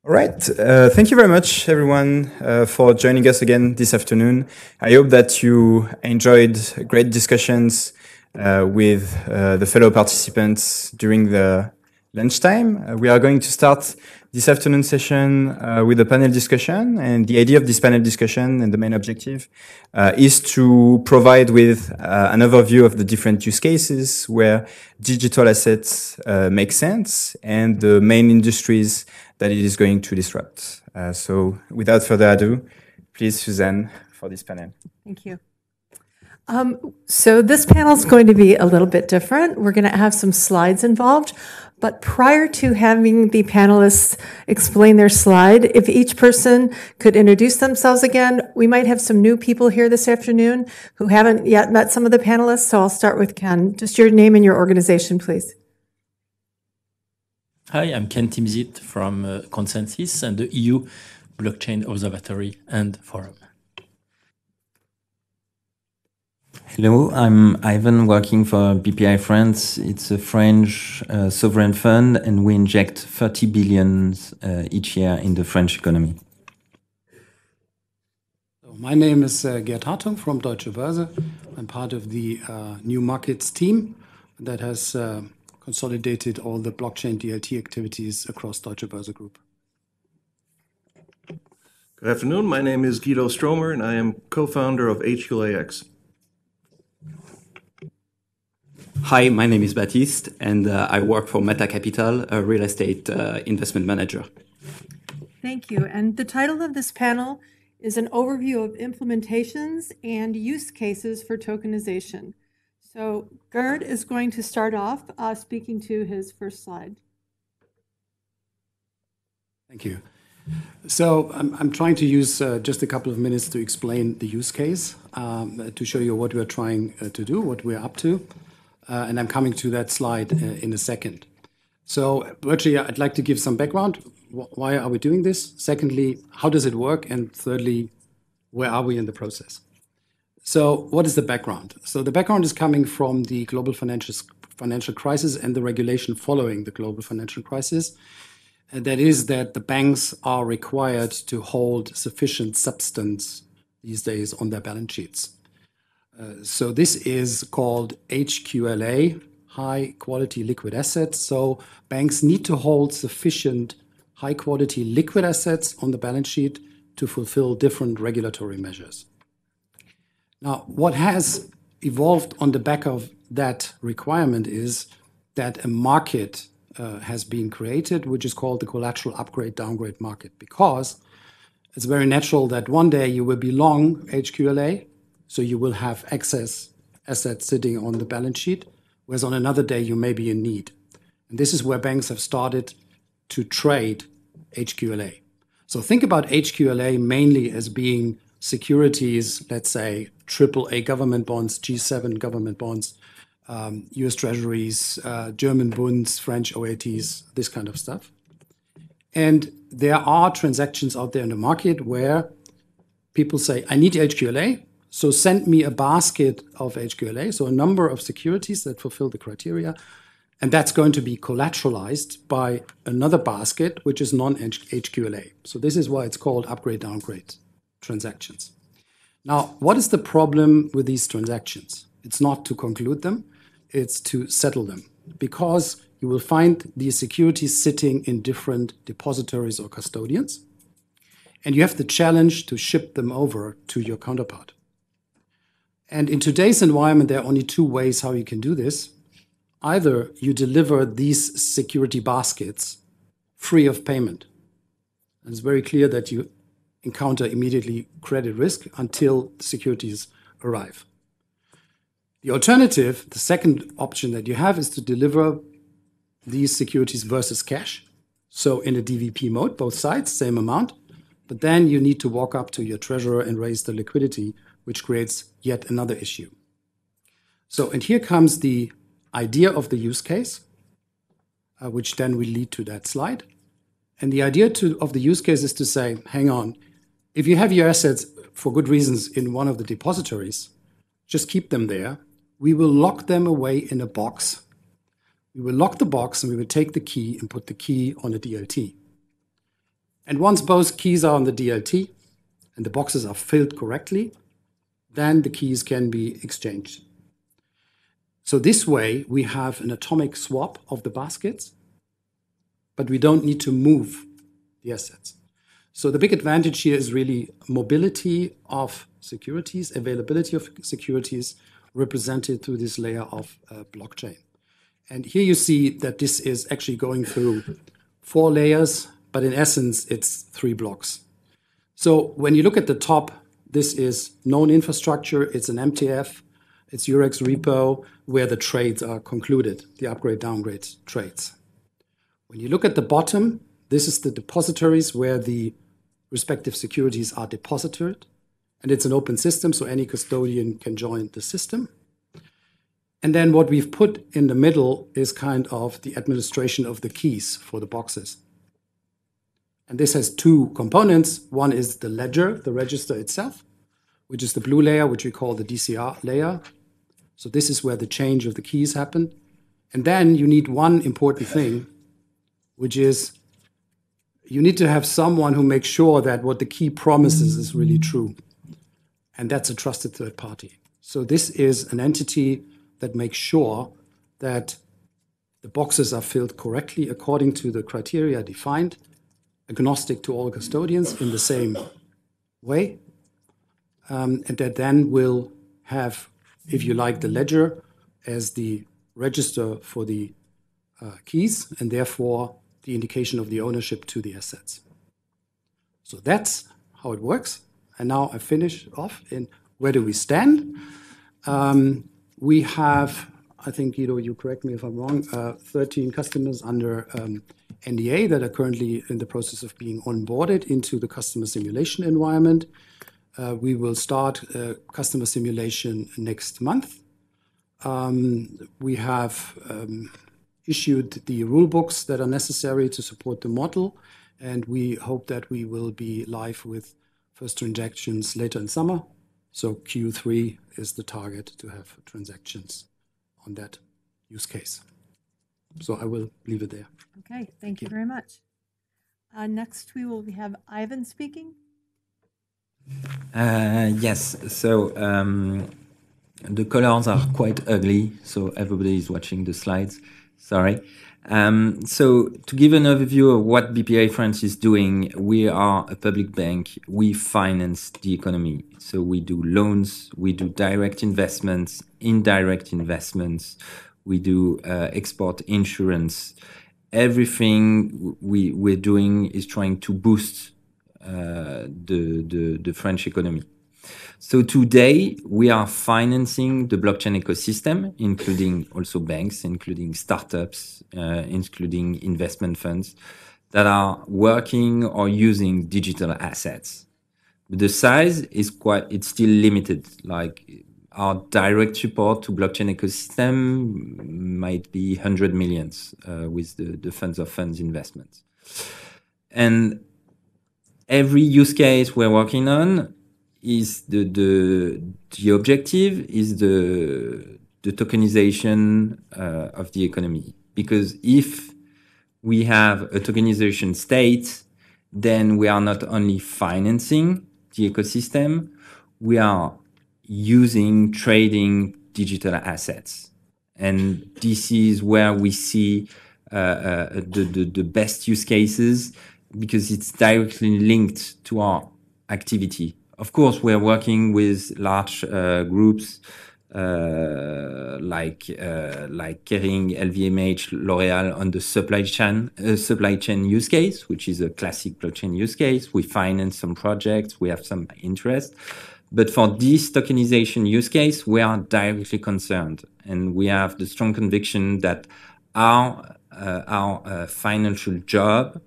All right. Thank you very much, everyone, for joining us again this afternoon. I hope that you enjoyed great discussions with the fellow participants during the lunchtime. We are going to start this afternoon session with a panel discussion. And the idea of this panel discussion and the main objective is to provide with an overview of the different use cases where digital assets make sense and the main industries that it is going to disrupt. So without further ado, please, Suzanne, for this panel. Thank you. So this panel is going to be a little bit different. We're going to have some slides involved. But prior to having the panelists explain their slide, if each person could introduce themselves again, we might have some new people here this afternoon who haven't yet met some of the panelists. So I'll start with Ken. Just your name and your organization, please. Hi, I'm Ken Timsit from Consensus and the EU Blockchain Observatory and Forum. Hello, I'm Ivan working for BPI France. It's a French sovereign fund and we inject 30 billion each year in the French economy. My name is Gerd Hartung from Deutsche Börse. I'm part of the new markets team that has consolidated all the blockchain DLT activities across Deutsche Börse Group. Good afternoon. My name is Guido Stromer, and I am co-founder of HQLAX. Hi, my name is Baptiste, and I work for Meta Capital, a real estate investment manager. Thank you. And the title of this panel is an overview of implementations and use cases for tokenization. So Gerd is going to start off speaking to his first slide. Thank you. So I'm trying to use just a couple of minutes to explain the use case, to show you what we're trying to do, what we're up to. And I'm coming to that slide in a second. So virtually, I'd like to give some background. Why are we doing this? Secondly, how does it work? And thirdly, where are we in the process? So what is the background? So the background is coming from the global financial crisis and the regulation following the global financial crisis. And that is that the banks are required to hold sufficient substance these days on their balance sheets. So this is called HQLA, high quality liquid assets. So banks need to hold sufficient high quality liquid assets on the balance sheet to fulfill different regulatory measures. Now, what has evolved on the back of that requirement is that a market has been created, which is called the collateral upgrade downgrade market, because it's very natural that one day you will be long HQLA, so you will have excess assets sitting on the balance sheet, whereas on another day you may be in need. And this is where banks have started to trade HQLA. So think about HQLA mainly as being securities, let's say AAA government bonds, G7 government bonds, US Treasuries, German Bunds, French OATs, this kind of stuff. And there are transactions out there in the market where people say, I need HQLA, so send me a basket of HQLA, so a number of securities that fulfill the criteria, and that's going to be collateralized by another basket, which is non-HQLA. So this is why it's called upgrade-downgrade transactions. Now, what is the problem with these transactions? It's not to conclude them, it's to settle them, because you will find these securities sitting in different depositories or custodians, and you have the challenge to ship them over to your counterpart. And in today's environment, there are only two ways how you can do this. Either you deliver these security baskets free of payment. And it's very clear that you encounter immediately credit risk until the securities arrive. The alternative, the second option that you have, is to deliver these securities versus cash. So in a DVP mode, both sides, same amount. But then you need to walk up to your treasurer and raise the liquidity, which creates yet another issue. So, and here comes the idea of the use case, which then will lead to that slide. And the idea of the use case is to say, hang on, if you have your assets for good reasons in one of the depositories, just keep them there. We will lock them away in a box. We will lock the box and we will take the key and put the key on a DLT. And once both keys are on the DLT and the boxes are filled correctly, then the keys can be exchanged. So this way, we have an atomic swap of the baskets, but we don't need to move the assets. So the big advantage here is really mobility of securities, availability of securities represented through this layer of blockchain. And here you see that this is actually going through 4 layers, but in essence, it's 3 blocks. So when you look at the top, this is known infrastructure. It's an MTF. It's Eurex repo where the trades are concluded, the upgrade downgrade trades. When you look at the bottom, this is the depositories where the respective securities are deposited. And it's an open system, so any custodian can join the system. And then what we've put in the middle is kind of the administration of the keys for the boxes. And this has 2 components. One is the ledger, the register itself, which is the blue layer, which we call the DCR layer. So this is where the change of the keys happen. And then you need one important thing, which is you need to have someone who makes sure that what the key promises is really true. And that's a trusted third party. So this is an entity that makes sure that the boxes are filled correctly according to the criteria defined, agnostic to all custodians in the same way. And that then will have, if you like, the ledger as the register for the keys, and therefore the indication of the ownership to the assets. So that's how it works. And now I finish off in where do we stand? We have, I think, Guido, you correct me if I'm wrong, 13 customers under NDA that are currently in the process of being onboarded into the customer simulation environment. We will start customer simulation next month. We have issued the rule books that are necessary to support the model, and we hope that we will be live with first transactions later in summer. So Q3 is the target to have transactions on that use case. So I will leave it there. Okay, thank you very much. Next, we will have Ivan speaking. Yes, so the colors are quite ugly, so everybody is watching the slides. Sorry. So to give an overview of what BPI France is doing, we are a public bank. We finance the economy. So we do loans, we do direct investments, indirect investments, we do export insurance. Everything we're doing is trying to boost the French economy. So today we are financing the blockchain ecosystem, including also banks, including startups, including investment funds that are working or using digital assets. But the size is it's still limited. Like our direct support to blockchain ecosystem might be 100 millions with the funds of funds investments. And every use case we're working on is the objective is the tokenization of the economy. Because if we have a tokenization state, then we are not only financing the ecosystem, we are trading digital assets. And this is where we see the best use cases, because it's directly linked to our activity. Of course, we're working with large groups like Kering, LVMH, L'Oréal on the supply chain use case, which is a classic blockchain use case. We finance some projects, we have some interest. But for this tokenization use case, we are directly concerned, and we have the strong conviction that our financial job,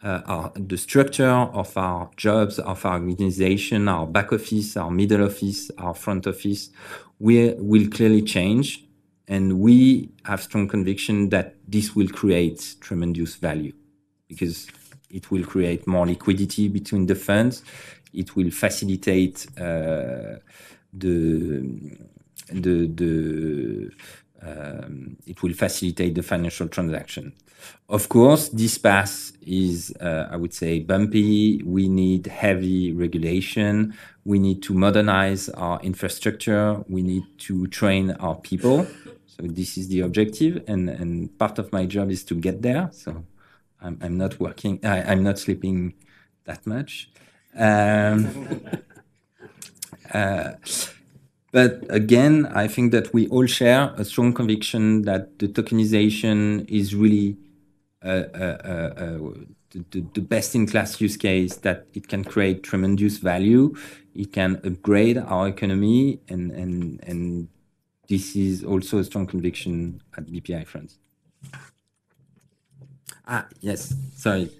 the structure of our jobs, of our organization, our back office, our middle office, our front office, will clearly change. And we have strong conviction that this will create tremendous value, because it will create more liquidity between the funds. It will facilitate the it will facilitate the financial transaction. Of course, this path is, I would say, bumpy. We need heavy regulation. We need to modernize our infrastructure. We need to train our people. So this is the objective, and part of my job is to get there. So I'm not working. I'm not sleeping that much. But again, I think that we all share a strong conviction that the tokenization is really the best-in-class use case, that it can create tremendous value. It can upgrade our economy, and this is also a strong conviction at Bpifrance. Yes, sorry.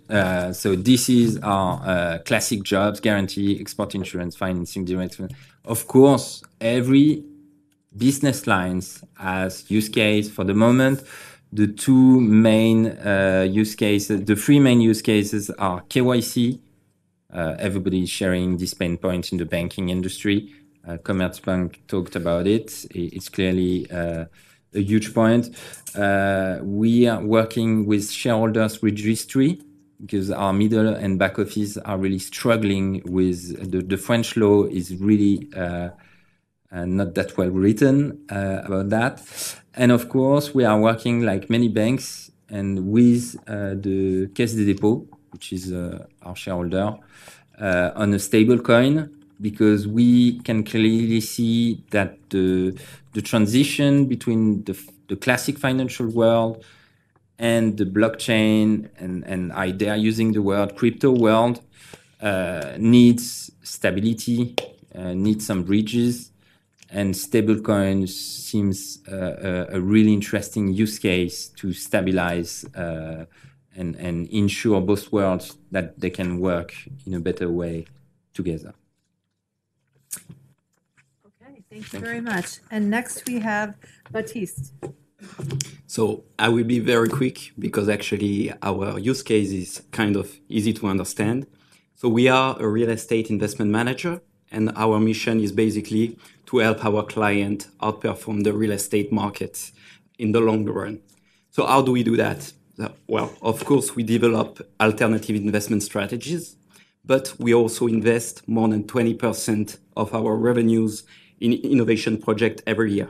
So this is our classic jobs, guarantee, export insurance, financing, direct. Of course, every business lines has use case. For the moment, the two main use cases, the three main use cases are KYC. Everybody is sharing this pain point in the banking industry. Commerzbank talked about it. It's clearly a huge point. We are working with shareholders registry because our middle and back office are really struggling with the French law is really not that well written about that. And of course, we are working like many banks and with the Caisse des Dépôts, which is our shareholder, on a stable coin, because we can clearly see that the transition between the classic financial world and the blockchain, and I dare using the word crypto world, needs stability, needs some bridges, and stablecoins seems a really interesting use case to stabilize and ensure both worlds that they can work in a better way together. Okay, thank you very much. And next we have Baptiste. So I will be very quick because actually our use case is kind of easy to understand. So we are a real estate investment manager, and our mission is basically to help our client outperform the real estate market in the long run. So how do we do that? Well, of course, we develop alternative investment strategies, but we also invest more than 20% of our revenues in innovation projects every year.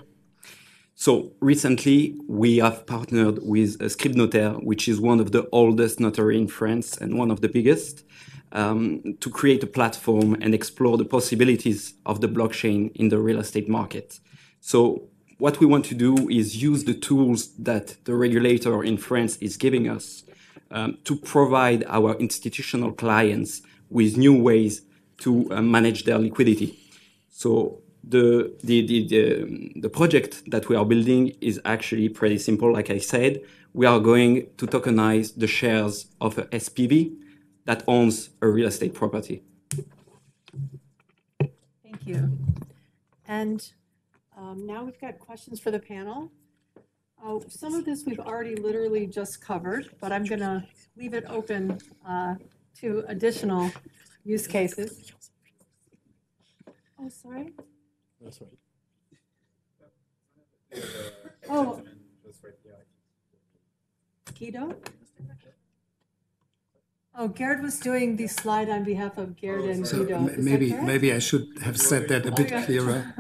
So recently, we have partnered with Scribnotaire, which is one of the oldest notary in France and one of the biggest, to create a platform and explore the possibilities of the blockchain in the real estate market. So what we want to do is use the tools that the regulator in France is giving us to provide our institutional clients with new ways to manage their liquidity. So the project that we are building is actually pretty simple. Like I said, we are going to tokenize the shares of a SPV that owns a real estate property. Thank you. And now we've got questions for the panel. Some of this we've already literally just covered, but I'm going to leave it open to additional use cases. Oh, sorry. That's right. Oh, Guido? Oh, Gerd was doing the slide on behalf of Gerd and Guido. Maybe I should have said that a bit clearer.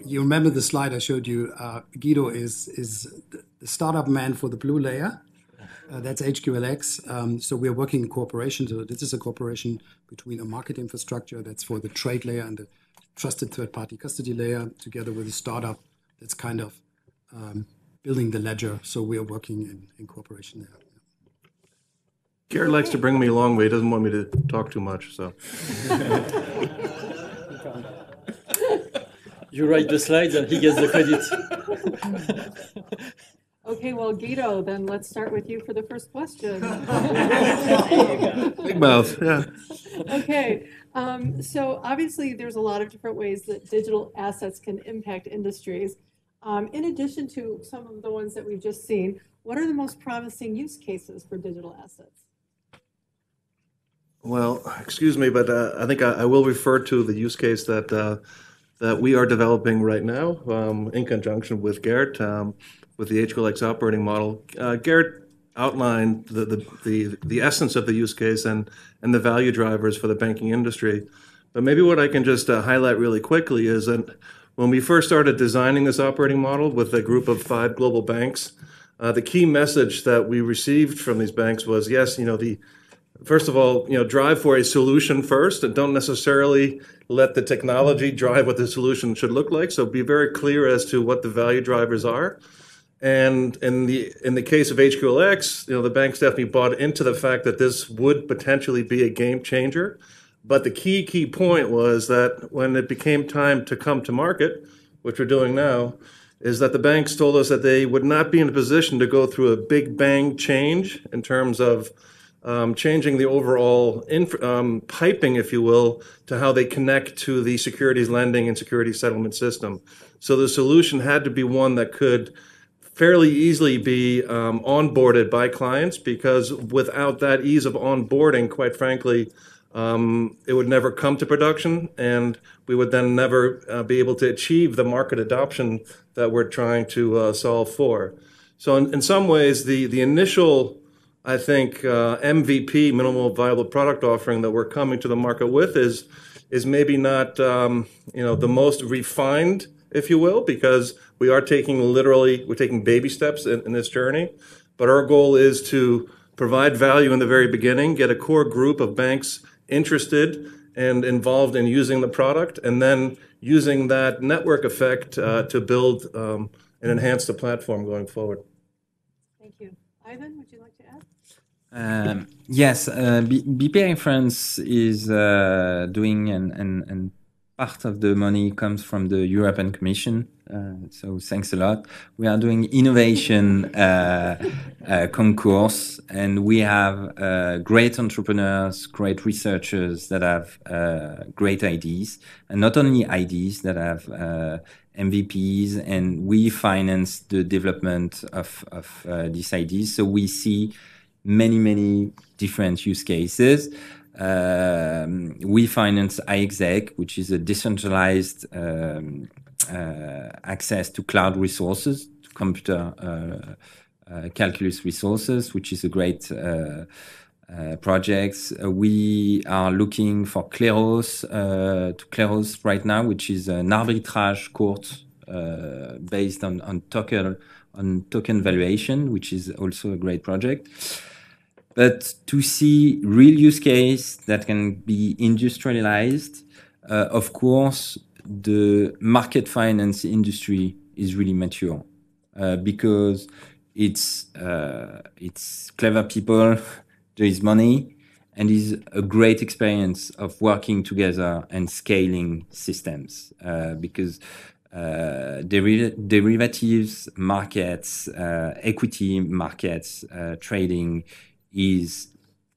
You remember the slide I showed you? Guido is the startup man for the blue layer. That's HQLX. So we are working in cooperation. So this is a cooperation between a market infrastructure that's for the trade layer and the trusted third-party custody layer, together with a startup that's kind of building the ledger. So we are working in cooperation there. Gerd likes to bring me along, but he doesn't want me to talk too much. So You write the slides and he gets the credit. Okay, well, Guido, then let's start with you for the first question. big mouth, yeah. Okay, so obviously there's a lot of different ways that digital assets can impact industries. In addition to some of the ones that we've just seen, what are the most promising use cases for digital assets? Well, excuse me, but I think I will refer to the use case that that we are developing right now in conjunction with Garrett with the HQLX operating model. Garrett outlined the essence of the use case and the value drivers for the banking industry. But maybe what I can just highlight really quickly is that when we first started designing this operating model with a group of 5 global banks, the key message that we received from these banks was, yes, first of all, drive for a solution first, and don't necessarily let the technology drive what the solution should look like. So be very clear as to what the value drivers are. And in the case of HQLX, the banks definitely bought into the fact that this would potentially be a game changer. But the key point was that when it became time to come to market, which we're doing now, is that the banks told us that they would not be in a position to go through a big bang change in terms of changing the overall piping, if you will, to how they connect to the securities lending and securities settlement system. So the solution had to be one that could fairly easily be onboarded by clients, because without that ease of onboarding, quite frankly, it would never come to production, and we would then never be able to achieve the market adoption that we're trying to solve for. So in some ways, the initial, I think, MVP, minimal viable product offering that we're coming to the market with is maybe not the most refined, if you will, because we're taking baby steps in this journey. But our goal is to provide value in the very beginning, get a core group of banks interested and involved in using the product, and then using that network effect to build and enhance the platform going forward. Thank you. Ivan, would you like to add? Yes, BPI France is doing, and part of the money comes from the European Commission. So thanks a lot. We are doing innovation concourse, and we have great entrepreneurs, great researchers that have great ideas, and not only ideas, that have MVPs, and we finance the development of these ideas. So we see many different use cases. We finance iExec, which is a decentralized access to cloud resources, to computer calculus resources, which is a great project. We are looking for Kleros right now, which is an arbitrage court based on token valuation, which is also a great project. But to see real use case that can be industrialized, of course, the market finance industry is really mature because it's clever people, there is money, and is a great experience of working together and scaling systems because derivatives markets, equity markets, trading is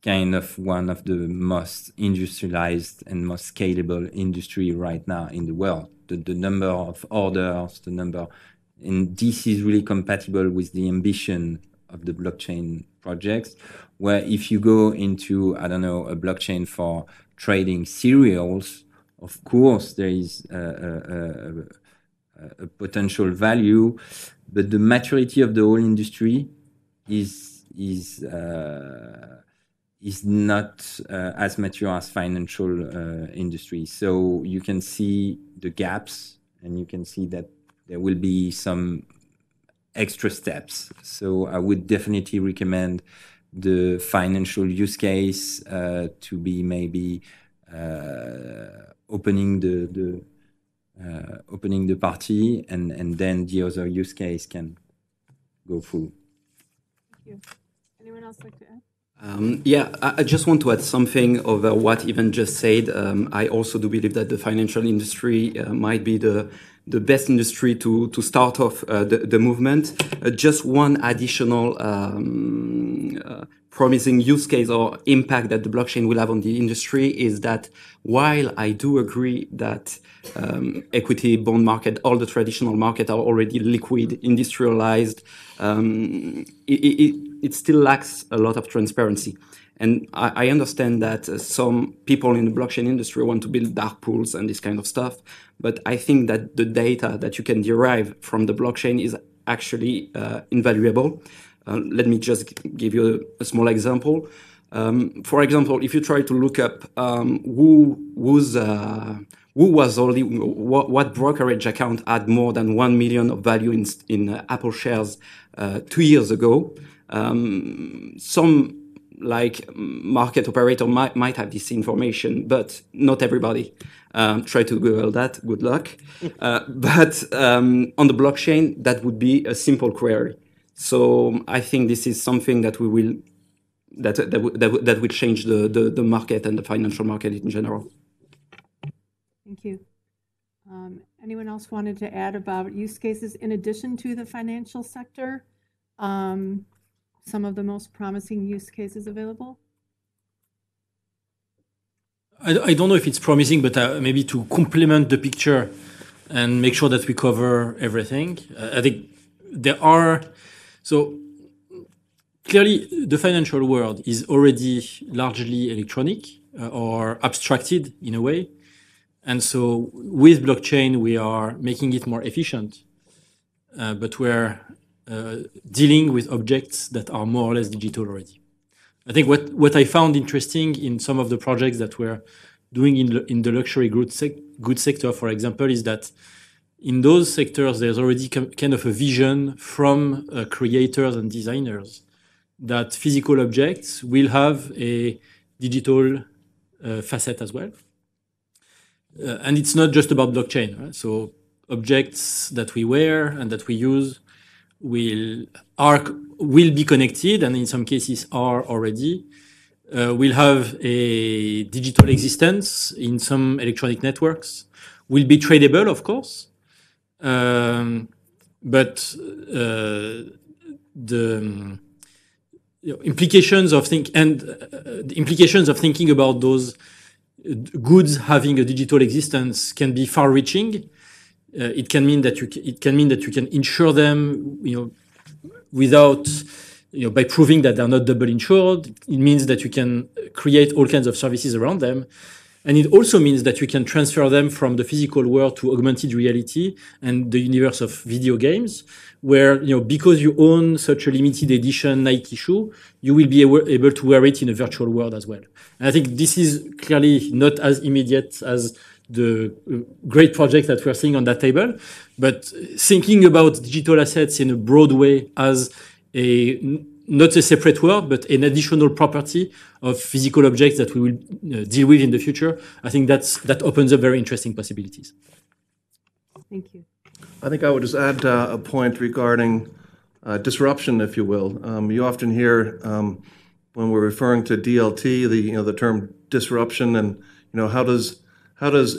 kind of one of the most industrialized and most scalable industry right now in the world. The number of orders, and this is really compatible with the ambition of the blockchain projects, where if you go into, a blockchain for trading cereals, of course, there is a potential value, but the maturity of the whole industry is not as mature as financial industry. So you can see the gaps, and you can see that there will be some extra steps. So I would definitely recommend the financial use case to be maybe opening the party, and then the other use case can go full. Thank you. Anyone else like to add? I just want to add something over what Ivan just said. I also do believe that the financial industry might be the best industry to start off the movement. Just one additional promising use case or impact that the blockchain will have on the industry is that while I do agree that equity, bond market, all the traditional markets are already liquid, industrialized, it still lacks a lot of transparency. And I understand that some people in the blockchain industry want to build dark pools and this kind of stuff. But I think that the data that you can derive from the blockchain is actually invaluable. Let me just give you a small example. For example, if you try to look up what brokerage account had more than 1 million of value in Apple shares 2 years ago, some like market operator might have this information, but not everybody. Try to Google that. Good luck. But on the blockchain, that would be a simple query. So I think this is something that we will that will change the market and the financial market in general. Thank you. Anyone else wanted to add about use cases in addition to the financial sector? Some of the most promising use cases available? I don't know if it's promising, but maybe to complement the picture and make sure that we cover everything. I think there are, so clearly the financial world is already largely electronic or abstracted in a way. And so with blockchain, we are making it more efficient, but we're dealing with objects that are more or less digital already. I think what I found interesting in some of the projects that we're doing in the luxury goods sector, for example, is that in those sectors, there's already kind of a vision from creators and designers that physical objects will have a digital facet as well. And it's not just about blockchain, right? So objects that we wear and that we use will be connected, and in some cases are already. Will have a digital existence in some electronic networks. Will be tradable, of course, but the implications of thinking about those goods having a digital existence can be far-reaching. It can mean that you can insure them, without, by proving that they're not double insured. It means that you can create all kinds of services around them. And it also means that you can transfer them from the physical world to augmented reality and the universe of video games, where, because you own such a limited edition Nike shoe, you will be able to wear it in a virtual world as well. And I think this is clearly not as immediate as the great project that we're seeing on that table, but thinking about digital assets in a broad way as not a separate world, but an additional property of physical objects that we will deal with in the future, I think that opens up very interesting possibilities. Thank you. I think I would just add a point regarding disruption, if you will. You often hear when we're referring to DLT, the term disruption, and how does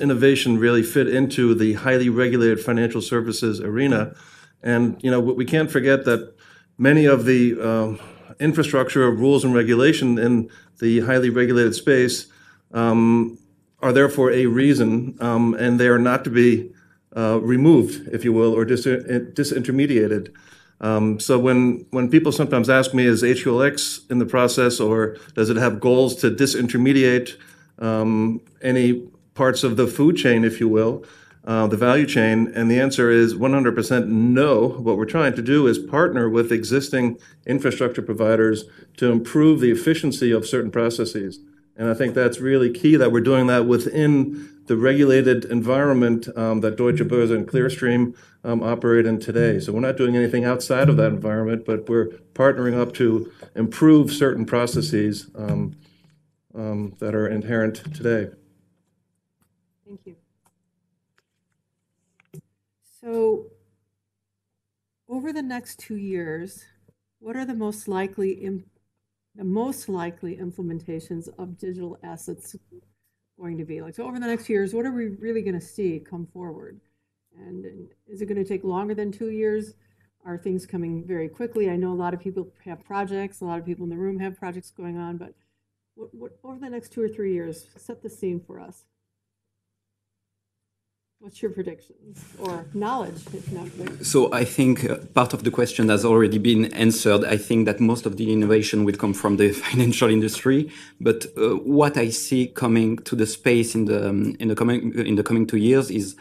innovation really fit into the highly regulated financial services arena? And we can't forget that many of the infrastructure of rules and regulation in the highly regulated space are there for a reason, and they are not to be removed, if you will, or disintermediated. So when people sometimes ask me, is HQLX in the process, or does it have goals to disintermediate any parts of the food chain, if you will, the value chain? And the answer is 100% no. What we're trying to do is partner with existing infrastructure providers to improve the efficiency of certain processes. And I think that's really key, that we're doing that within the regulated environment that Deutsche Börse and Clearstream operate in today. So we're not doing anything outside of that environment, but we're partnering up to improve certain processes that are inherent today. Thank you. So over the next 2 years, what are the most likely implementations of digital assets going to be? So over the next years, what are we really going to see come forward? And is it going to take longer than 2 years? Are things coming very quickly? I know a lot of people have projects, a lot of people in the room have projects going on, but what over the next 2 or 3 years, set the scene for us. What's your predictions or knowledge, if not predictions? So I think part of the question has already been answered. I think that most of the innovation will come from the financial industry. But what I see coming to the space in the coming 2 years is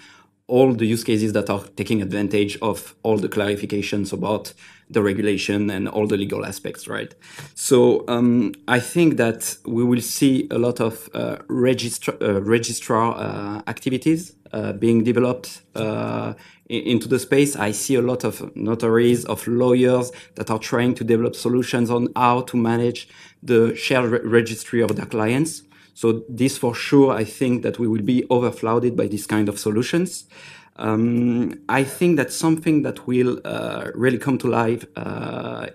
all the use cases that are taking advantage of all the clarifications about the regulation and all the legal aspects, right? So I think that we will see a lot of registrar activities being developed into the space. I see a lot of notaries, of lawyers that are trying to develop solutions on how to manage the shared registry of their clients. So this for sure, I think that we will be overflooded by this kind of solutions. I think that something that will really come to life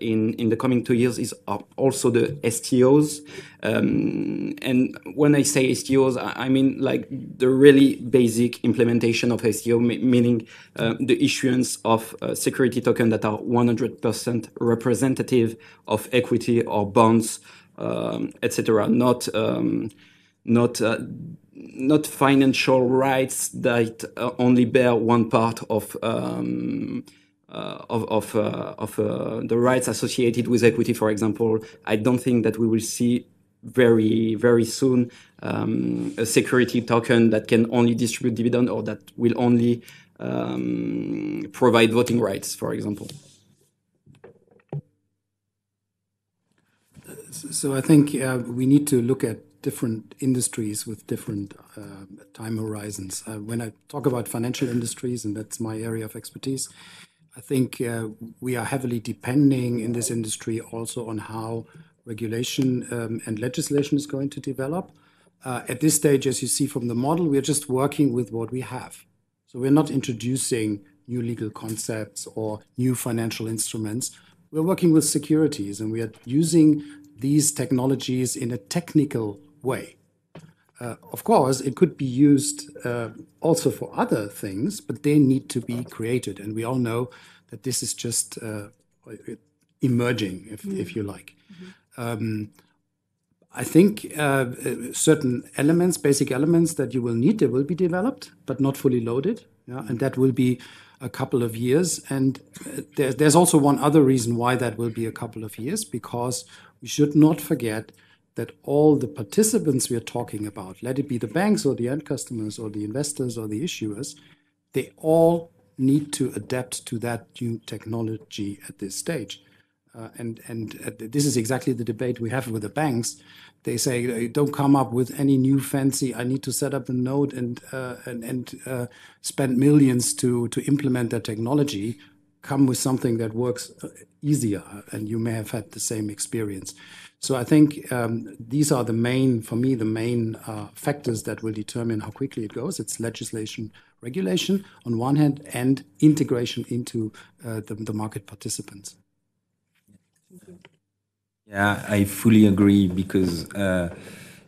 in the coming 2 years is also the STOs. And when I say STOs, I mean like the really basic implementation of STO, meaning the issuance of security tokens that are 100% representative of equity or bonds, etc. Not financial rights that only bear one part of the rights associated with equity, for example. I don't think that we will see very soon a security token that can only distribute dividend or that will only provide voting rights, for example. So I think we need to look at different industries with different time horizons. When I talk about financial industries, and that's my area of expertise, I think we are heavily depending in this industry also on how regulation and legislation is going to develop. At this stage, as you see from the model, we are just working with what we have. So we're not introducing new legal concepts or new financial instruments. We're working with securities, and we are using these technologies in a technical way. Of course, it could be used also for other things, but they need to be created. And we all know that this is just emerging, if you like. I think certain elements, basic elements that you will need, they will be developed, but not fully loaded. Yeah? And that will be a couple of years. And there's also one other reason why that will be a couple of years, because we should not forget that all the participants we are talking about, let it be the banks or the end customers or the investors or the issuers, they all need to adapt to that new technology at this stage. And this is exactly the debate we have with the banks. They say, don't come up with any new fancy, I need to set up a node and spend millions to implement that technology. Come with something that works easier, and you may have had the same experience. So I think these are the main, for me, the main factors that will determine how quickly it goes. It's legislation, regulation on one hand, and integration into the market participants. Yeah, I fully agree, because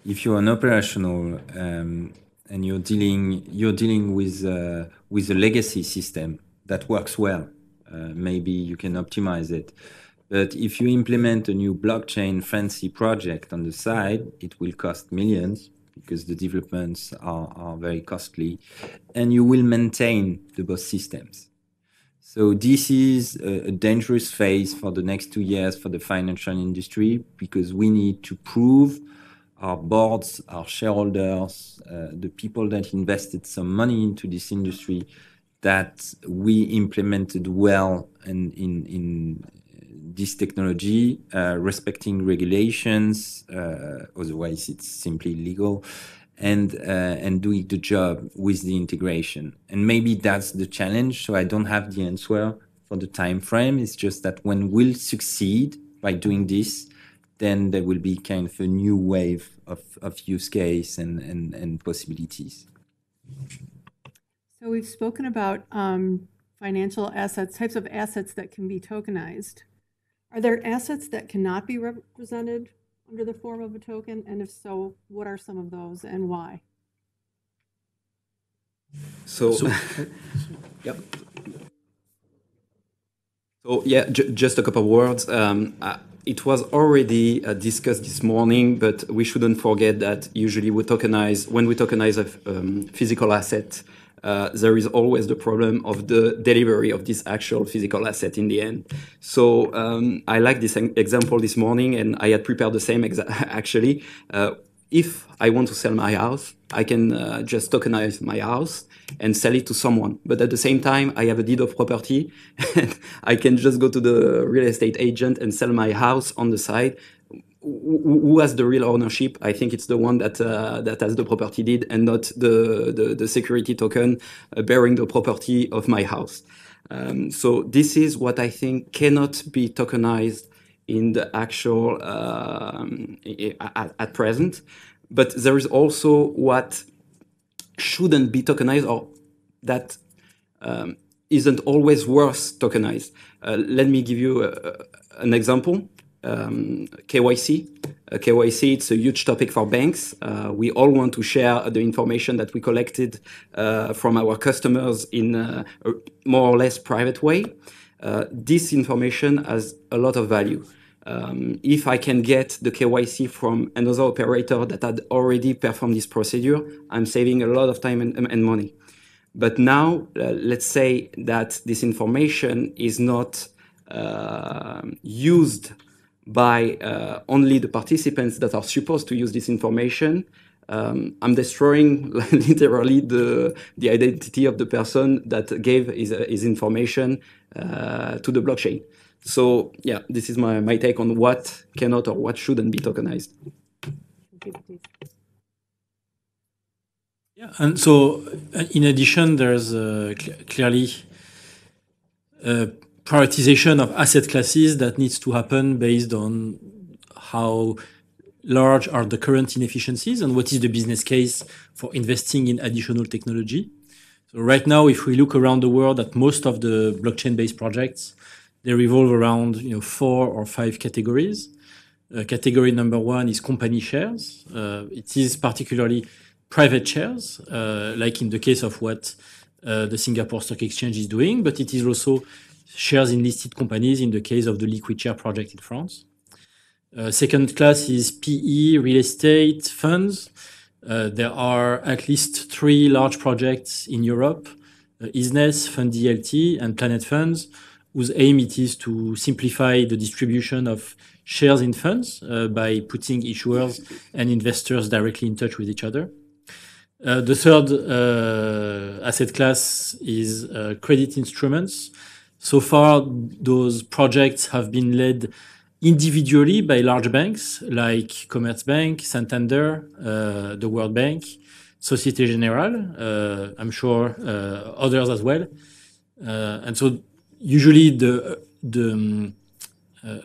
if you're an operational and you're dealing with a legacy system that works well, maybe you can optimize it. But if you implement a new blockchain fancy project on the side, it will cost millions, because the developments are very costly, and you will maintain the both systems. So this is a dangerous phase for the next 2 years for the financial industry, because we need to prove our boards, our shareholders, the people that invested some money into this industry, that we implemented well in this technology, respecting regulations, otherwise it's simply illegal, and doing the job with the integration. And maybe that's the challenge. So I don't have the answer for the time frame. It's just that when we'll succeed by doing this, then there will be kind of a new wave of use case and possibilities. So we've spoken about financial assets, types of assets that can be tokenized. Are there assets that cannot be represented under the form of a token? And if so, what are some of those and why? So yep. So yeah, just a couple of words. It was already discussed this morning, but we shouldn't forget that usually when we tokenize a physical asset, there is always the problem of the delivery of this actual physical asset in the end. So I like this example this morning, and I had prepared the same actually. If I want to sell my house, I can just tokenize my house and sell it to someone. But at the same time, I have a deed of property, and I can just go to the real estate agent and sell my house on the side. Who has the real ownership? I think it's the one that has the property deed and not the security token bearing the property of my house. So this is what I think cannot be tokenized in the actual at present. But there is also what shouldn't be tokenized, or that isn't always worth tokenized. Let me give you an example. KYC. KYC, it's a huge topic for banks. We all want to share the information that we collected from our customers in a more or less private way. This information has a lot of value. If I can get the KYC from another operator that had already performed this procedure, I'm saving a lot of time and money. But now, let's say that this information is not used by only the participants that are supposed to use this information. I'm destroying literally the identity of the person that gave his information to the blockchain. So yeah, this is my take on what cannot or what shouldn't be tokenized. Yeah, and so in addition, there's clearly prioritization of asset classes that needs to happen based on how large are the current inefficiencies and what is the business case for investing in additional technology. So right now, if we look around the world at most of the blockchain-based projects, they revolve around 4 or 5 categories. Category number 1 is company shares. It is particularly private shares, like in the case of what the Singapore Stock Exchange is doing, but it is also shares in listed companies in the case of the Liquid Share project in France. Second class is PE, real estate funds. There are at least 3 large projects in Europe, Isness, Fund DLT, and Planet Funds, whose aim it is to simplify the distribution of shares in funds by putting issuers and investors directly in touch with each other. The third asset class is credit instruments. So far, those projects have been led individually by large banks like Commerzbank, Santander, the World Bank, Société Générale, I'm sure others as well. And so usually the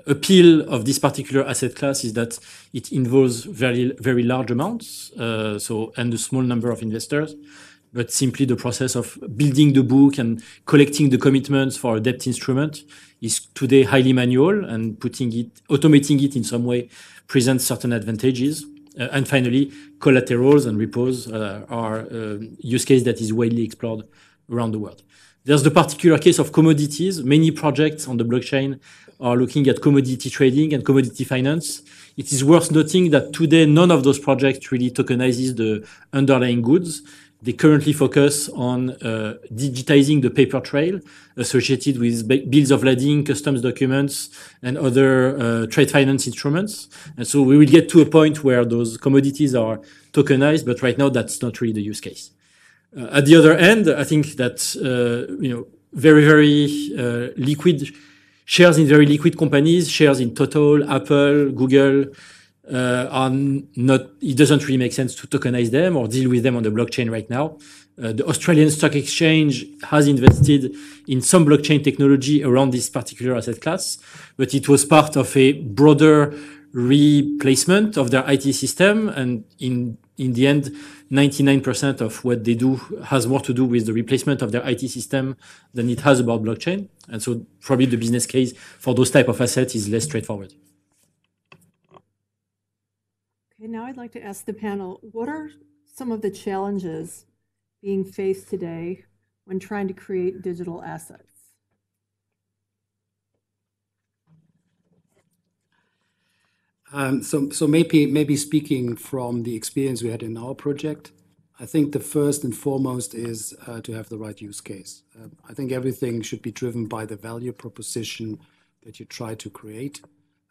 appeal of this particular asset class is that it involves very large amounts, and a small number of investors, but simply the process of building the book and collecting the commitments for a debt instrument is today highly manual, and automating it in some way presents certain advantages. And finally, collaterals and repos are a use case that is widely explored around the world. There's the particular case of commodities. Many projects on the blockchain are looking at commodity trading and commodity finance. It is worth noting that today, none of those projects really tokenizes the underlying goods. They currently focus on digitizing the paper trail associated with bills of lading, customs documents, and other trade finance instruments. And so we will get to a point where those commodities are tokenized, but right now that's not really the use case. At the other end, I think that very liquid shares in very liquid companies, shares in Total, Apple, Google, are not. It doesn't really make sense to tokenize them or deal with them on the blockchain right now. The Australian Stock Exchange has invested in some blockchain technology around this particular asset class, but it was part of a broader replacement of their IT system, and in the end, 99% of what they do has more to do with the replacement of their IT system than it has about blockchain. And so probably the business case for those type of assets is less straightforward. Okay, now I'd like to ask the panel, what are some of the challenges being faced today when trying to create digital assets? So maybe speaking from the experience we had in our project, I think the first and foremost is to have the right use case. I think everything should be driven by the value proposition that you try to create,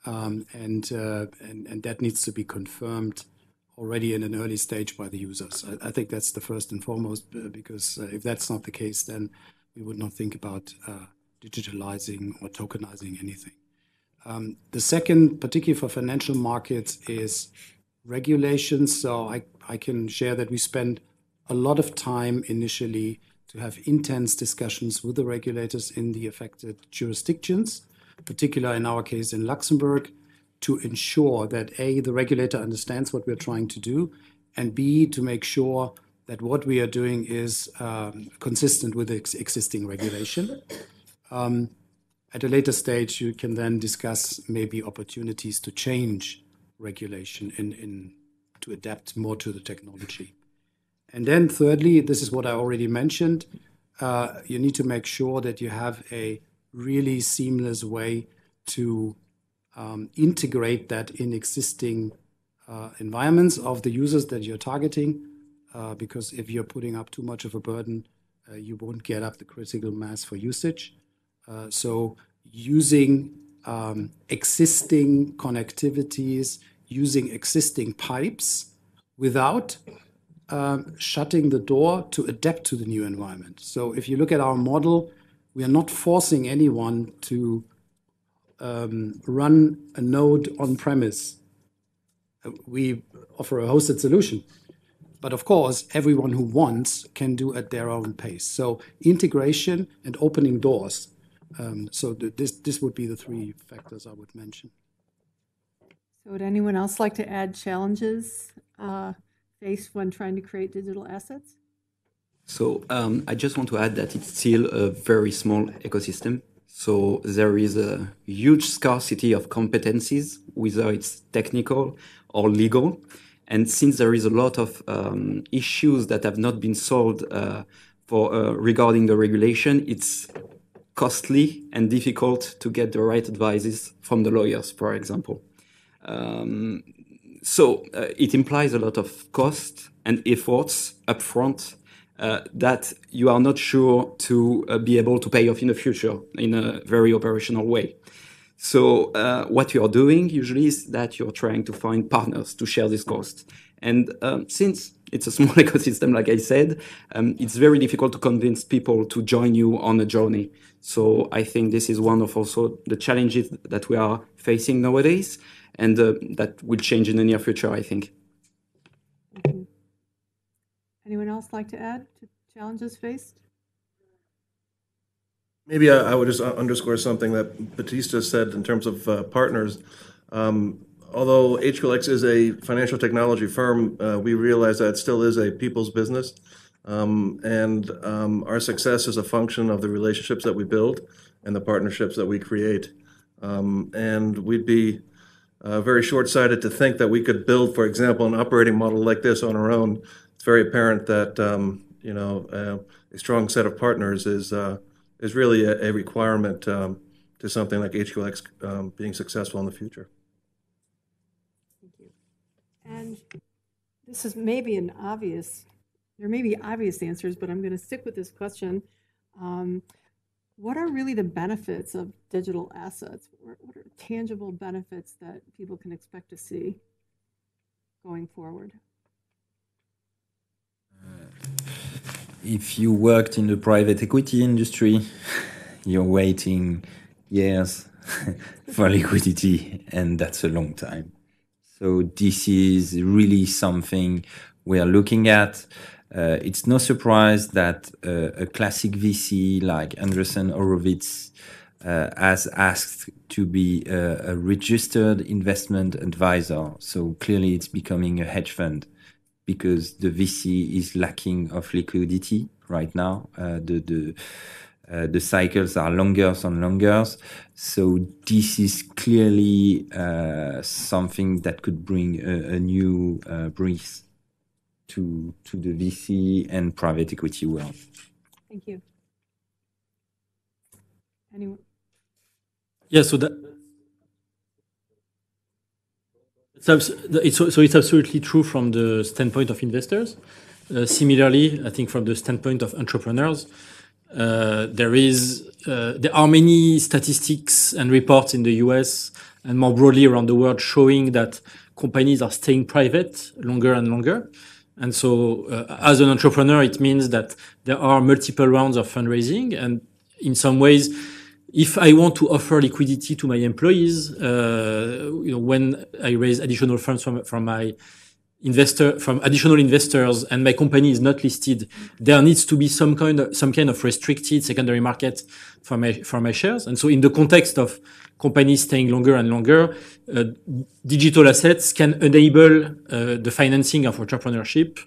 and that needs to be confirmed already in an early stage by the users. I think that's the first and foremost, because if that's not the case, then we would not think about digitalizing or tokenizing anything. The second, particularly for financial markets, is regulations. So I can share that we spend a lot of time initially to have intense discussions with the regulators in the affected jurisdictions, particularly in our case in Luxembourg, to ensure that A, the regulator understands what we're trying to do, and B, to make sure that what we are doing is consistent with existing regulation. At a later stage, you can then discuss maybe opportunities to change regulation to adapt more to the technology. And then thirdly, this is what I already mentioned, you need to make sure that you have a really seamless way to integrate that in existing environments of the users that you're targeting, because if you're putting up too much of a burden, you won't get up the critical mass for usage. So using existing connectivities, using existing pipes without shutting the door to adapt to the new environment. So if you look at our model, we are not forcing anyone to run a node on premise. We offer a hosted solution. But of course, everyone who wants can do at their own pace. So integration and opening doors. So this would be the three factors I would mention. So would anyone else like to add challenges faced when trying to create digital assets? So I just want to add that it's still a very small ecosystem. So there is a huge scarcity of competencies, whether it's technical or legal. And since there is a lot of issues that have not been solved regarding the regulation, it's costly and difficult to get the right advices from the lawyers, for example. So it implies a lot of cost and efforts upfront that you are not sure to be able to pay off in the future in a very operational way. So what you are doing usually is that you're trying to find partners to share this cost. And since it's a small ecosystem, like I said, it's very difficult to convince people to join you on a journey. So I think this is one of also the challenges that we are facing nowadays, and that will change in the near future, I think. Mm-hmm. Anyone else like to add to challenges faced? Maybe I would just underscore something that Batista said in terms of partners. Although HQLX is a financial technology firm, we realize that it still is a people's business. And our success is a function of the relationships that we build and the partnerships that we create. And we'd be very short-sighted to think that we could build, for example, an operating model like this on our own. It's very apparent that a strong set of partners is really a requirement to something like HQLX being successful in the future. Thank you. And this is maybe there may be obvious answers, but I'm going to stick with this question. What are really the benefits of digital assets? What are tangible benefits that people can expect to see going forward? If you worked in the private equity industry, you're waiting years for liquidity, and that's a long time. So this is really something we are looking at. It's no surprise that a classic VC like Andreessen Horowitz has asked to be a registered investment advisor. So clearly it's becoming a hedge fund, because the VC is lacking of liquidity right now. The cycles are longer and longer. So this is clearly something that could bring a new breeze to the VC and private equity world. Thank you. Anyone? Yeah, so it's absolutely true from the standpoint of investors. Similarly, I think from the standpoint of entrepreneurs, there are many statistics and reports in the US and more broadly around the world showing that companies are staying private longer and longer. And so as an entrepreneur, it means that there are multiple rounds of fundraising. And in some ways, if I want to offer liquidity to my employees, when I raise additional funds from additional investors and my company is not listed, there needs to be some kind of restricted secondary market for my shares. And so in the context of companies staying longer and longer, digital assets can enable the financing of entrepreneurship,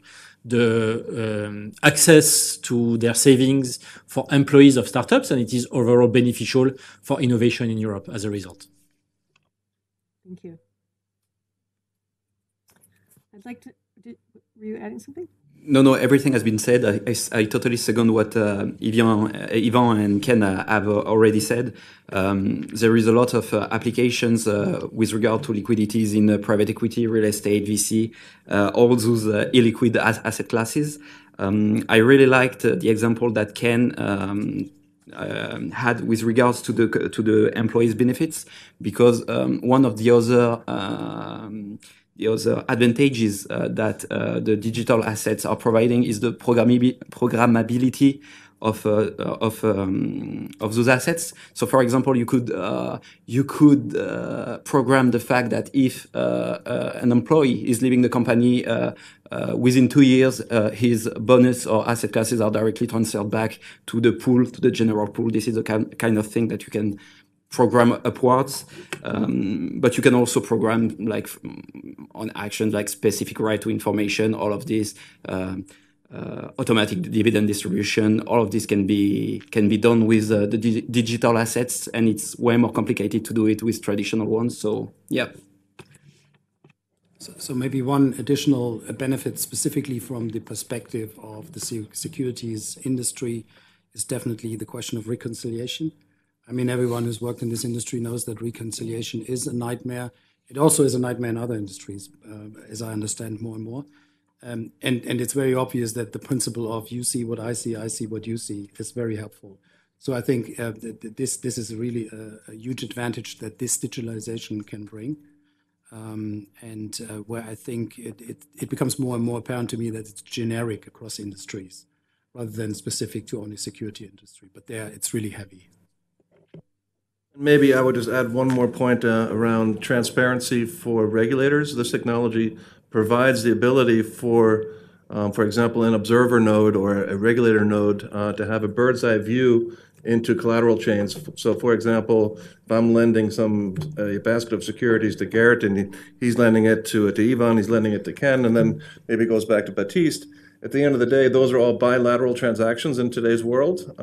the access to their savings for employees of startups, and it is overall beneficial for innovation in Europe as a result. Thank you. I'd like to, were you adding something? No, everything has been said. I totally second what Yvan and Ken have already said. There is a lot of applications with regard to liquidities in private equity, real estate, VC, all those illiquid asset classes. I really liked the example that Ken had with regards to the employees' benefits, because one of the other advantages that the digital assets are providing is the programmability of those assets. So, for example, you could program the fact that if an employee is leaving the company within 2 years, his bonus or asset classes are directly transferred back to the pool, to the general pool. This is the kind of thing that you can program upwards, but you can also program like on actions like specific right to information, all of this, automatic dividend distribution, all of this can be done with the digital assets, and it's way more complicated to do it with traditional ones. So yeah. So maybe one additional benefit specifically from the perspective of the securities industry is definitely the question of reconciliation. I mean, everyone who's worked in this industry knows that reconciliation is a nightmare. It also is a nightmare in other industries, as I understand more and more. And it's very obvious that the principle of you see what I see what you see is very helpful. So I think this is really a huge advantage that this digitalization can bring. Where I think it becomes more and more apparent to me that it's generic across industries rather than specific to only security industry. But there it's really heavy. Maybe I would just add one more point around transparency for regulators. This technology provides the ability for example, an observer node or a regulator node to have a bird's eye view into collateral chains. So, for example, if I'm lending a basket of securities to Garrett and he's lending it to Yvan, he's lending it to Ken, and then maybe it goes back to Baptiste. At the end of the day, those are all bilateral transactions in today's world.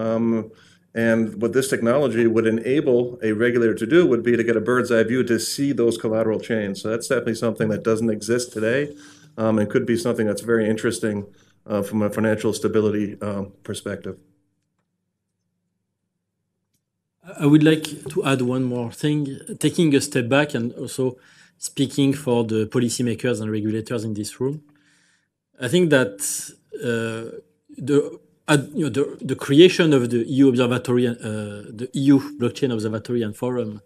And what this technology would enable a regulator to do would be to get a bird's eye view to see those collateral chains. So that's definitely something that doesn't exist today, and could be something that's very interesting from a financial stability perspective. I would like to add one more thing, taking a step back and also speaking for the policymakers and regulators in this room. I think that the creation of the EU Observatory, the EU Blockchain Observatory and Forum,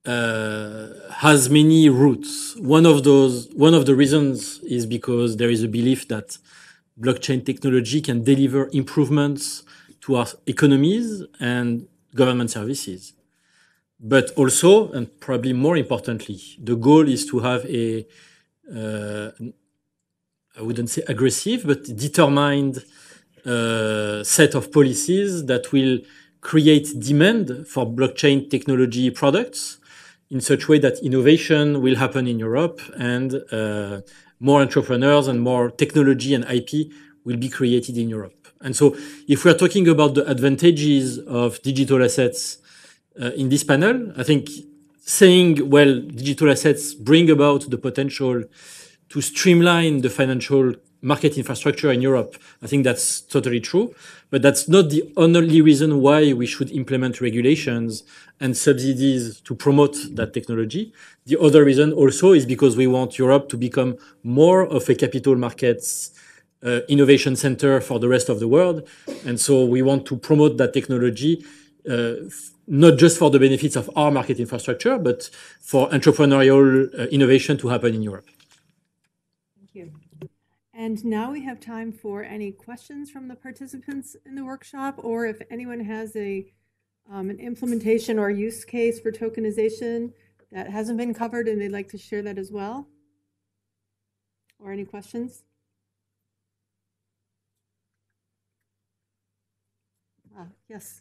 has many roots. One of the reasons is because there is a belief that blockchain technology can deliver improvements to our economies and government services. But also, and probably more importantly, the goal is to have I wouldn't say aggressive, but determined set of policies that will create demand for blockchain technology products in such way that innovation will happen in Europe and more entrepreneurs and more technology and IP will be created in Europe. And so if we are talking about the advantages of digital assets in this panel, I think saying, well, digital assets bring about the potential to streamline the financial market infrastructure in Europe, I think that's totally true. But that's not the only reason why we should implement regulations and subsidies to promote that technology. The other reason also is because we want Europe to become more of a capital markets innovation center for the rest of the world. And so we want to promote that technology, not just for the benefits of our market infrastructure, but for entrepreneurial innovation to happen in Europe. Thank you. And now we have time for any questions from the participants in the workshop, or if anyone has an implementation or use case for tokenization that hasn't been covered and they'd like to share that as well. Or any questions? Yes.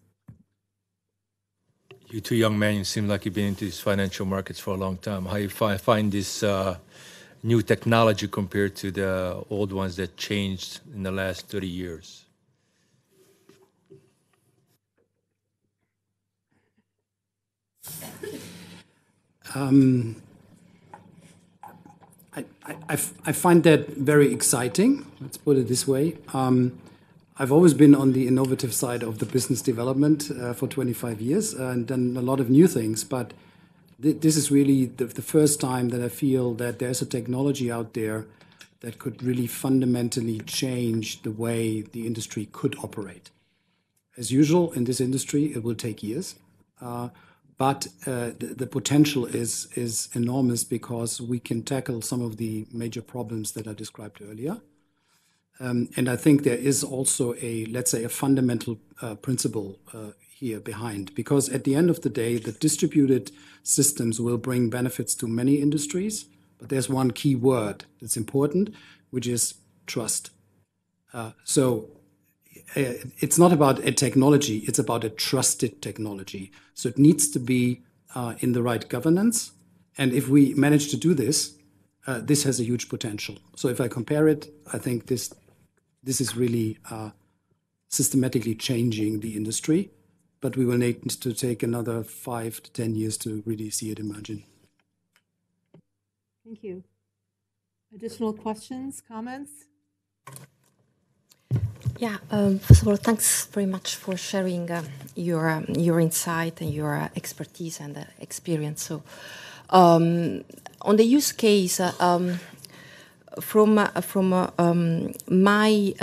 You two young men, you seem like you've been into these financial markets for a long time. How you find this new technology compared to the old ones that changed in the last 30 years? I find that very exciting. Let's put it this way. I've always been on the innovative side of the business development for 25 years and done a lot of new things. But this is really the first time that I feel that there's a technology out there that could really fundamentally change the way the industry could operate. As usual in this industry, it will take years. But the potential is enormous because we can tackle some of the major problems that I described earlier. And I think there is also let's say, a fundamental principle here behind, because at the end of the day, the distributed systems will bring benefits to many industries, but there's one key word that's important, which is trust. So it's not about a technology, it's about a trusted technology. So it needs to be in the right governance. And if we manage to do this, this has a huge potential. So if I compare it, I think this is really systematically changing the industry, but we will need to take another 5 to 10 years to really see it emerging. Thank you. Additional questions, comments? Yeah, first of all, thanks very much for sharing your insight and your expertise and experience. So, on the use case, from my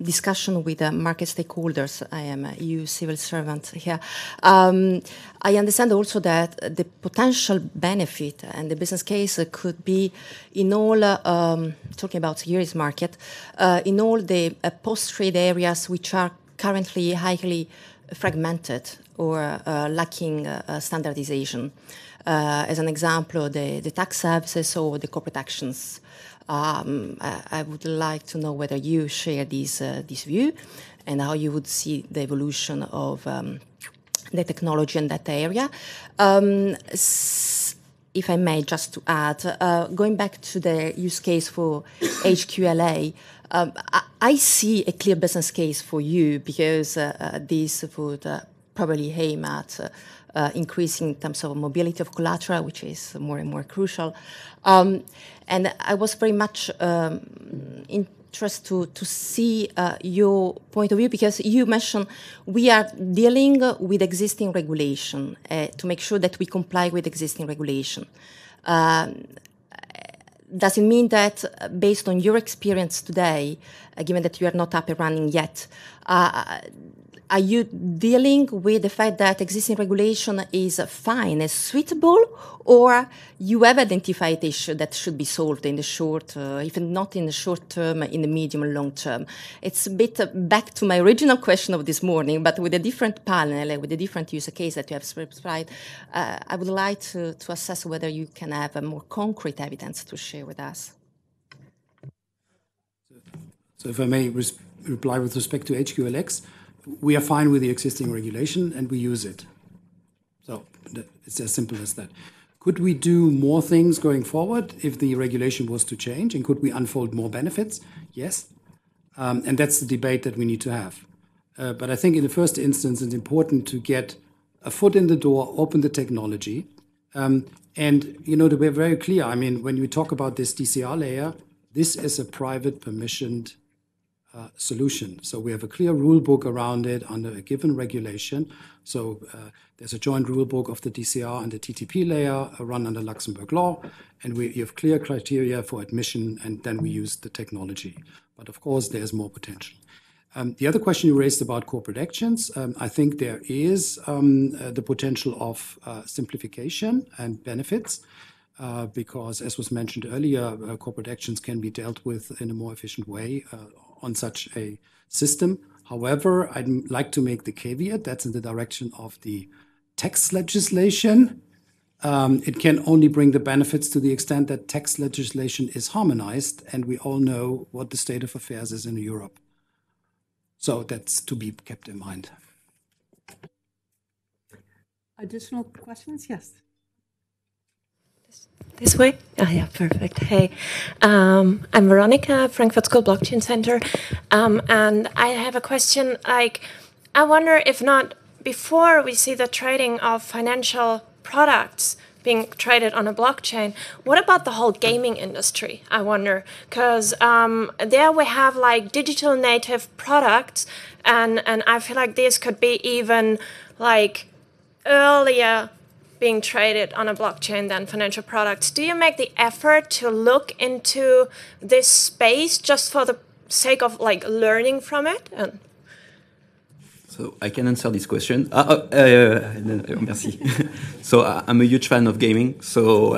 discussion with market stakeholders, I am a EU civil servant here. I understand also that the potential benefit and the business case could be in all, talking about securities market, in all the post-trade areas which are currently highly fragmented or lacking standardization. As an example, the tax services or the corporate actions. I would like to know whether you share this view and how you would see the evolution of the technology in that area. If I may, just to add, going back to the use case for HQLA, I see a clear business case for you because this would probably aim at increasing in terms of mobility of collateral, which is more and more crucial. And I was very much interested to see your point of view, because you mentioned we are dealing with existing regulation to make sure that we comply with existing regulation. Does it mean that, based on your experience today, given that you are not up and running yet, are you dealing with the fact that existing regulation is fine, is suitable, or you have identified issues that should be solved in the short, if not in the short term, in the medium and long term? It's a bit back to my original question of this morning, but with a different panel, with a different use case that you have described, I would like to assess whether you can have a more concrete evidence to share with us. So if I may reply with respect to HQLX, we are fine with the existing regulation and we use it. So it's as simple as that. Could we do more things going forward if the regulation was to change? And could we unfold more benefits? Yes. And that's the debate that we need to have. But I think in the first instance, it's important to get a foot in the door, open the technology. And, to be very clear, I mean, when we talk about this DCR layer, this is a private permissioned solution. So we have a clear rule book around it under a given regulation. So there's a joint rule book of the DCR and the TTP layer run under Luxembourg law, and we have clear criteria for admission, and then we use the technology. But of course, there's more potential. The other question you raised about corporate actions, I think there is the potential of simplification and benefits. Because, as was mentioned earlier, corporate actions can be dealt with in a more efficient way on such a system. However, I'd like to make the caveat that's in the direction of the tax legislation. It can only bring the benefits to the extent that tax legislation is harmonized, and we all know what the state of affairs is in Europe. So that's to be kept in mind. Additional questions? Yes. This way? Oh, yeah, perfect. Hey, I'm Veronica, Frankfurt School Blockchain Center. And I have a question, like, I wonder if not, before we see the trading of financial products being traded on a blockchain, what about the whole gaming industry, I wonder? Because there we have, like, digital native products, and I feel like this could be even, like, earlier being traded on a blockchain than financial products. Do you make the effort to look into this space just for the sake of like learning from it? So I can answer this question. Merci. So I'm a huge fan of gaming. So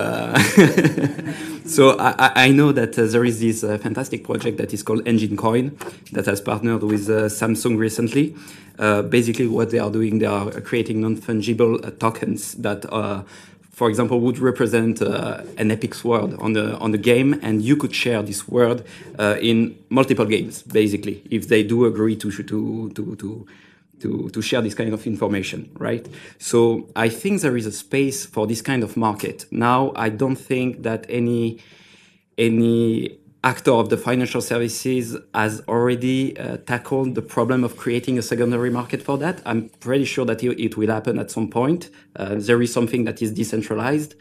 so I know that there is this fantastic project that is called Engine Coin that has partnered with Samsung recently. Basically, what they are doing, they are creating non-fungible tokens that, for example, would represent an epic sword on the game, and you could share this word in multiple games, basically, if they do agree to share this kind of information, right? So I think there is a space for this kind of market. Now, I don't think that any actor of the financial services has already tackled the problem of creating a secondary market for that. I'm pretty sure that it will happen at some point. There is something that is decentralized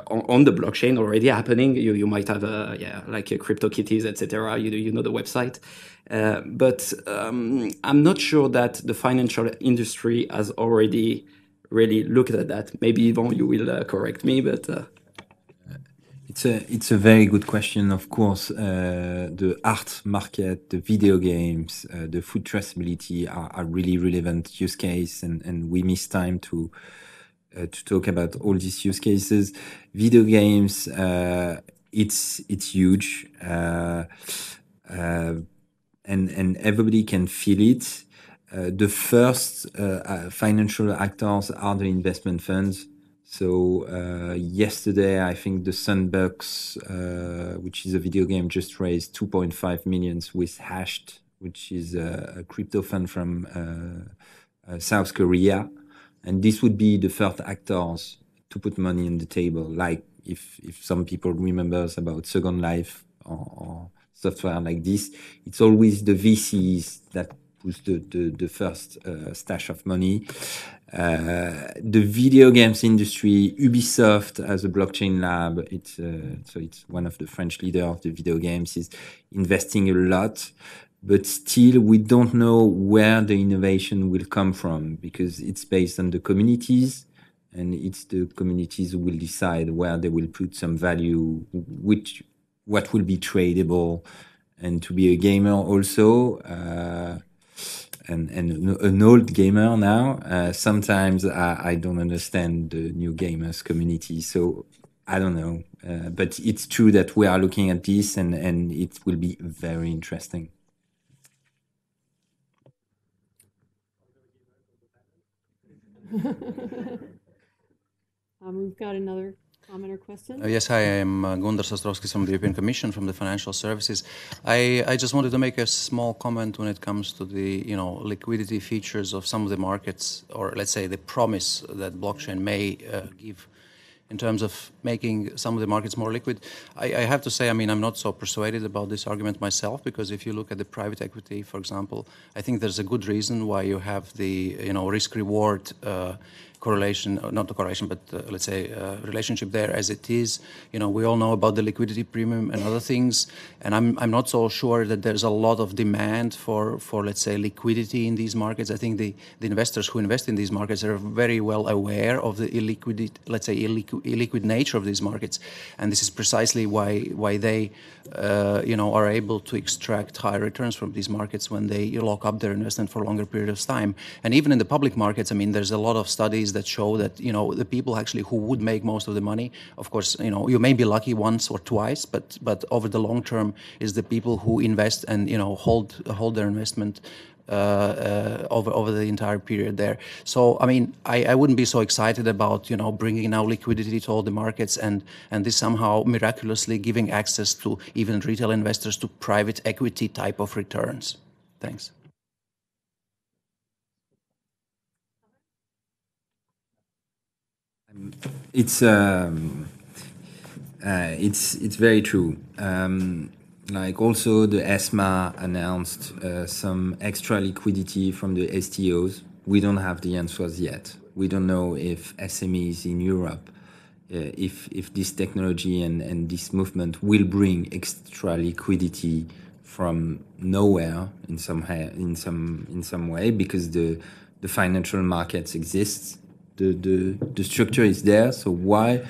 on the blockchain already happening. You might have like CryptoKitties, etc. You know the website. But I'm not sure that the financial industry has already really looked at that. Maybe Yvon, you will correct me, but it's a very good question. Of course, the art market, the video games, the food traceability are really relevant use case, and we miss time to talk about all these use cases. Video games, it's huge, and everybody can feel it. The first financial actors are the investment funds. So yesterday, I think the Sandbox, which is a video game, just raised 2.5 million with Hashed, which is a crypto fund from South Korea. And this would be the first actors to put money on the table. Like if some people remembers about Second Life or software like this, it's always the VCs that puts the first stash of money. The video games industry, Ubisoft as a blockchain lab, it's one of the French leaders of the video games, is investing a lot, but still we don't know where the innovation will come from, because it's based on the communities, and it's the communities who will decide where they will put some value, what will be tradable. And to be a gamer also, and an old gamer now, sometimes I don't understand the new gamers community. So I don't know, but it's true that we are looking at this, and it will be very interesting. We've got another comment or question? Yes, hi, I'm Gundar Sostrovskis from the European Commission, from the Financial Services. I just wanted to make a small comment when it comes to the liquidity features of some of the markets, or let's say the promise that blockchain may give in terms of making some of the markets more liquid. I have to say, I mean, I'm not so persuaded about this argument myself, because if you look at the private equity, for example, I think there's a good reason why you have the risk-reward correlation, not the correlation, but let's say relationship there as it is. We all know about the liquidity premium and other things, and I'm not so sure that there's a lot of demand for let's say liquidity in these markets. I think the investors who invest in these markets are very well aware of the illiquid nature of these markets, and this is precisely why they are able to extract high returns from these markets when they lock up their investment for a longer period of time. And even in the public markets, I mean, there's a lot of studies that show that the people actually who would make most of the money, of course, you may be lucky once or twice, but over the long term is the people who invest and hold their investment over the entire period there. So, I mean, I wouldn't be so excited about, bringing now liquidity to all the markets and this somehow miraculously giving access to even retail investors to private equity type of returns. Thanks. It's very true. Like also the ESMA announced some extra liquidity from the STOs. We don't have the answers yet. We don't know if SMEs in Europe, if this technology and this movement will bring extra liquidity from nowhere in some way, because the financial markets exist. The structure is there, so why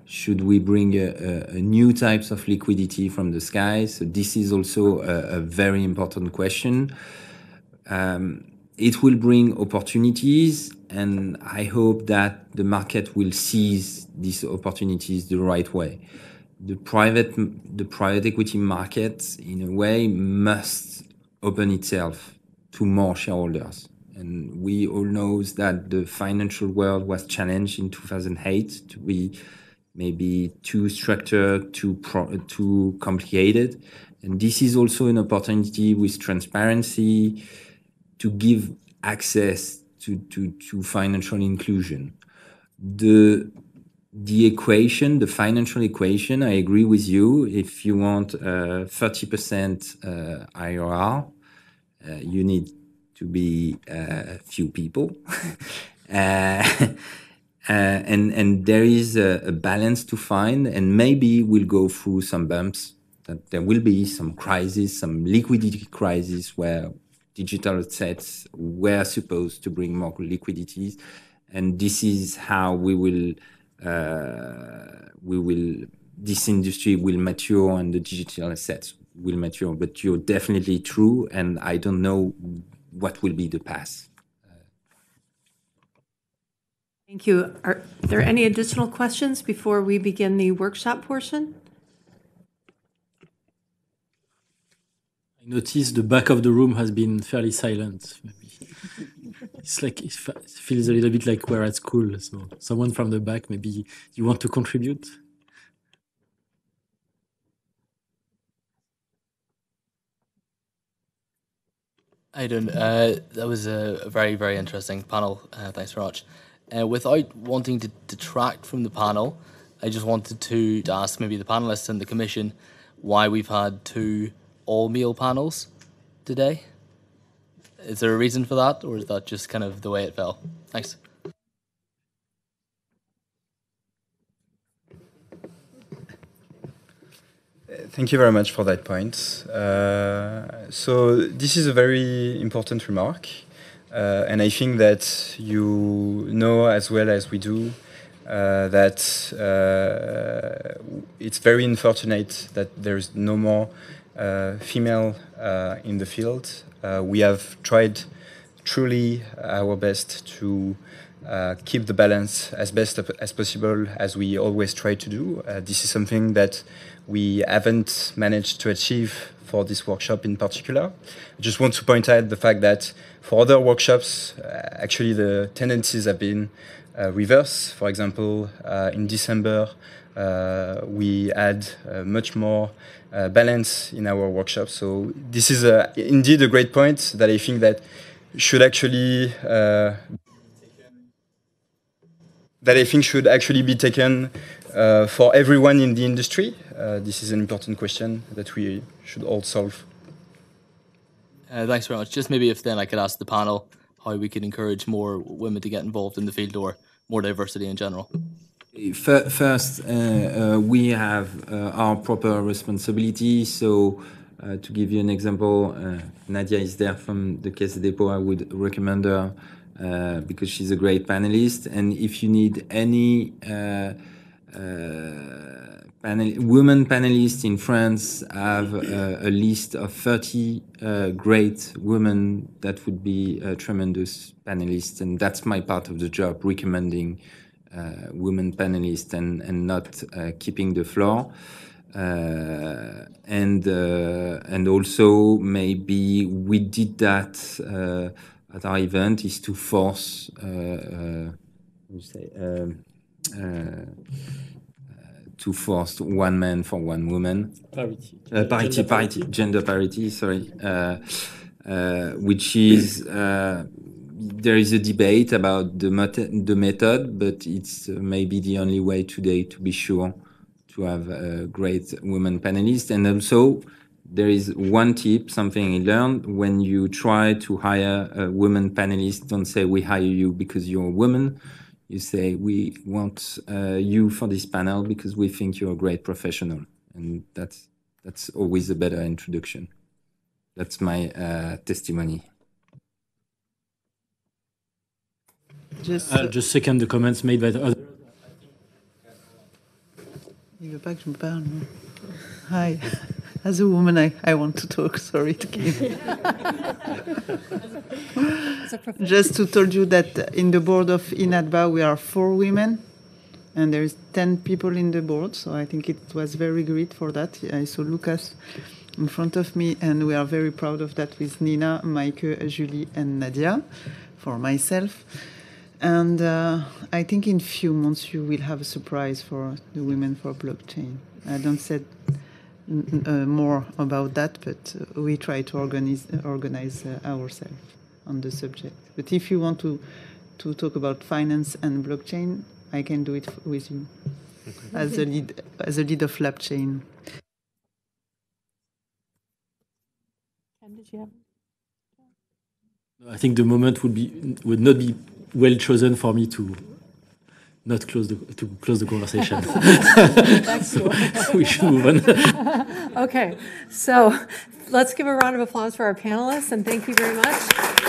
should we bring a new types of liquidity from the sky? So this is also a very important question. It will bring opportunities, and I hope that the market will seize these opportunities the right way. The private equity market, in a way, must open itself to more shareholders. And we all know that the financial world was challenged in 2008 to be maybe too structured, too complicated. And this is also an opportunity with transparency to give access to financial inclusion. The equation, the financial equation, I agree with you. If you want 30% IRR, you need to be a few people. And there is a balance to find, and maybe we'll go through some bumps, that there will be some crisis, some liquidity crisis where digital assets were supposed to bring more liquidities. And this is how this industry will mature and the digital assets will mature. But you're definitely true, and I don't know what will be the path. Thank you. Are there any additional questions before we begin the workshop portion? I noticed the back of the room has been fairly silent. Maybe it's like it feels a little bit like we're at school. So someone from the back, maybe you want to contribute? How you doing? That was a very, very interesting panel. Thanks very much. Without wanting to detract from the panel, I just wanted to ask maybe the panelists and the Commission why we've had 2 all-male panels today. Is there a reason for that, or is that just kind of the way it fell? Thanks. Thank you very much for that point. So this is a very important remark, and I think that you know as well as we do that it's very unfortunate that there's no more female in the field. We have tried truly our best to keep the balance as best as possible, as we always try to do. This is something that we haven't managed to achieve for this workshop in particular. I just want to point out the fact that for other workshops, actually the tendencies have been reverse. For example, in December, we had much more balance in our workshop. So this is indeed a great point that I think that should actually be taken for everyone in the industry? This is an important question that we should all solve. Thanks very much. Just maybe if then I could ask the panel how we could encourage more women to get involved in the field or more diversity in general. First, we have our proper responsibility. So, to give you an example, Nadia is there from the Caisse des Dépôts. I would recommend her because she's a great panelist. And if you need any women panelists in France, have a list of 30 great women that would be tremendous panelists. And that's my part of the job, recommending women panelists and not keeping the floor. And also maybe we did that at our event, is to force to force one man for one woman. Parity, gender parity, sorry. Which is, there is a debate about the method, but it's maybe the only way today to be sure to have a great women panelists. And also, there is one tip, something I learned: when you try to hire a women panelist, don't say we hire you because you're a woman. You say we want you for this panel because we think you're a great professional, and that's always a better introduction. That's my testimony. Just second the comments made by the other. Il veut pas que je me parle. Hi. As a woman, I want to talk. Sorry to keep. Just to tell you that in the board of INATBA, we are 4 women, and there is 10 people in the board. So I think it was very great for that. I saw Lucas in front of me, and we are very proud of that with Nina, Maike, Julie, and Nadia. For myself. And I think in few months you will have a surprise for the Women for Blockchain. I don't say more about that, but we try to organize ourselves on the subject. But if you want to talk about finance and blockchain, I can do it with you as a lead of LabChain. Did you have? I think the moment would not be well chosen for me to not close the conversation. So we should move on. Okay, so let's give a round of applause for our panelists, and thank you very much.